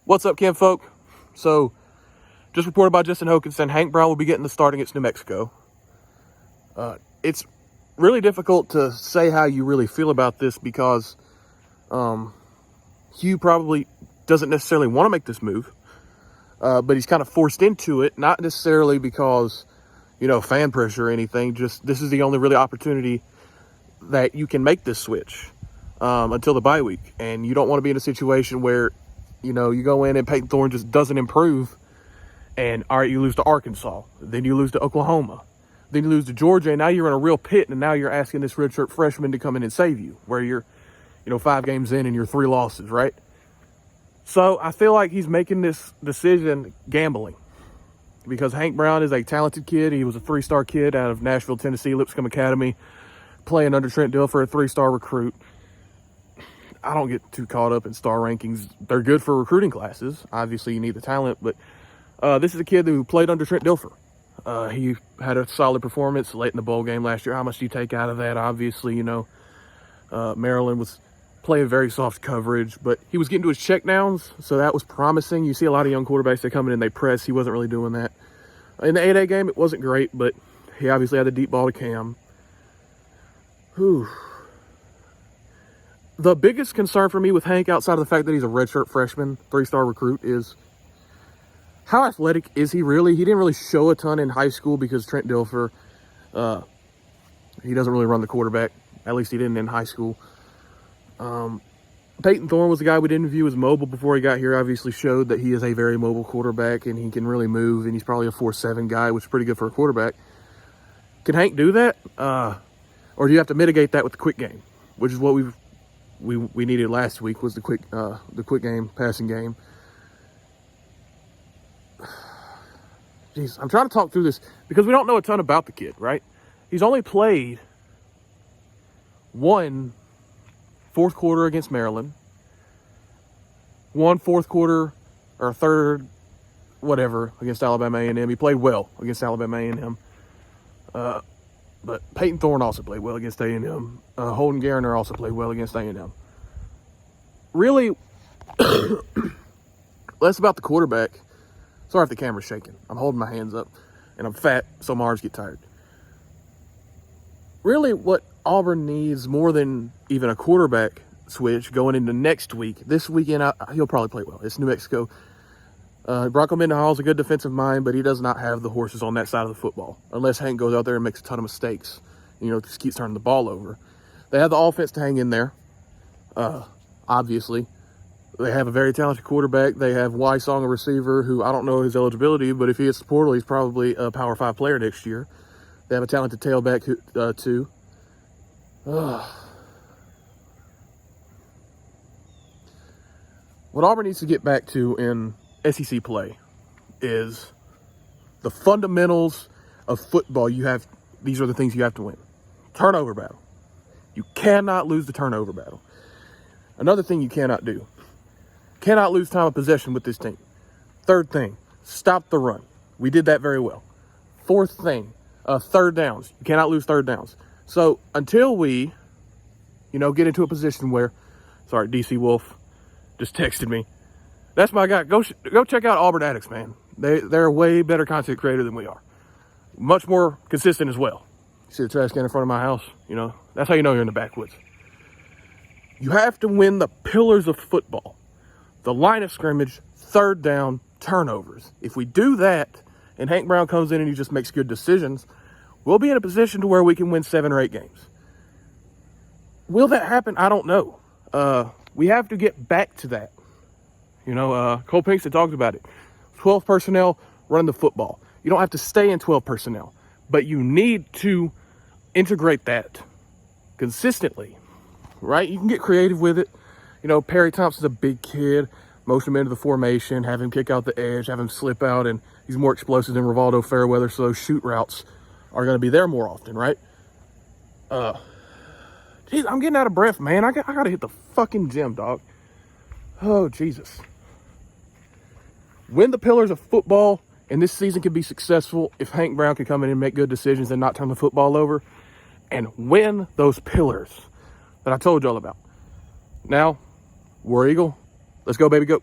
What's up, Kim folk? So, just reported by Justin Hokanson, Hank Brown will be getting the start against New Mexico. It's really difficult to say how you really feel about this because Hugh probably doesn't necessarily want to make this move, but he's kind of forced into it, not necessarily because, fan pressure or anything. Just this is the only really opportunity that you can make this switch until the bye week. And you don't want to be in a situation where, you go in and Payton Thorne just doesn't improve. And, all right, you lose to Arkansas. Then you lose to Oklahoma. Then you lose to Georgia. And now you're in a real pit. And now you're asking this redshirt freshman to come in and save you. Where you're, 5 games in and you're 3 losses, right? So I feel like he's making this decision gambling. Because Hank Brown is a talented kid. He was a 3-star kid out of Nashville, Tennessee, Lipscomb Academy. Playing under Trent Dilfer, a 3-star recruit. I don't get too caught up in star rankings. They're good for recruiting classes. Obviously, you need the talent, but this is a kid who played under Trent Dilfer. He had a solid performance late in the bowl game last year. How much do you take out of that? Obviously, Maryland was playing very soft coverage, but he was getting to his checkdowns, so that was promising. You see a lot of young quarterbacks that come in and they press. He wasn't really doing that. In the 8A game, it wasn't great, but he obviously had the deep ball to Cam. Whew. The biggest concern for me with Hank, outside of the fact that he's a redshirt freshman, 3-star recruit, is how athletic is he really? He didn't really show a ton in high school because Trent Dilfer, he doesn't really run the quarterback. At least he didn't in high school. Payton Thorne was the guy we didn't view as mobile before he got here. Obviously showed that he is a very mobile quarterback and he can really move, and he's probably a 4.7 guy, which is pretty good for a quarterback. Can Hank do that? Or do you have to mitigate that with the quick game, which is what we needed last week, was the quick game, passing game. Jeez, I'm trying to talk through this because we don't know a ton about the kid, right? He's only played 1 fourth quarter against Maryland, 1 fourth quarter or third, whatever, against Alabama A&M. He played well against Alabama A&M. But Payton Thorne also played well against A&M. Holden Garner also played well against A&M. Really, less about the quarterback. Sorry if the camera's shaking. I'm holding my hands up, and I'm fat, so my arms get tired. Really, what Auburn needs more than even a quarterback switch going into next week, this weekend, he'll probably play well. It's New Mexico. Bronco Mendenhall is a good defensive mind, but he does not have the horses on that side of the football. Unless Hank goes out there and makes a ton of mistakes. Just keeps turning the ball over. They have the offense to hang in there. Obviously. They have a very talented quarterback. They have Wysong, a receiver, who I don't know his eligibility, but if he hits the portal, he's probably a Power 5 player next year. They have a talented tailback, too. What Auburn needs to get back to in SEC play is the fundamentals of football. These are the things you have to win. Turnover battle. You cannot lose the turnover battle. Another thing you cannot do. Cannot lose time of possession with this team. Third thing, stop the run. We did that very well. Fourth thing, third downs. You cannot lose third downs. So until we, get into a position where, sorry, DC Wolf just texted me. That's my guy. Go check out Auburn Addicts, man. They're a way better content creator than we are. Much more consistent as well. You see the trash can in front of my house? That's how you know you're in the backwoods. You have to win the pillars of football. The line of scrimmage, third down, turnovers. If we do that, and Hank Brown comes in and he just makes good decisions, we'll be in a position to where we can win 7 or 8 games. Will that happen? I don't know. We have to get back to that. Cole Pinkston talked about it. 12 personnel running the football. You don't have to stay in 12 personnel, but you need to integrate that consistently, right? You can get creative with it. Perry Thompson's a big kid. Motion him into the formation, have him kick out the edge, have him slip out, and he's more explosive than Rivaldo Fairweather, so those shoot routes are going to be there more often, right? Geez, I'm getting out of breath, man. I got to hit the fucking gym, dog. Oh, Jesus. Win the pillars of football, and this season can be successful if Hank Brown can come in and make good decisions and not turn the football over, and win those pillars that I told y'all about. Now, War Eagle, let's go, baby, go.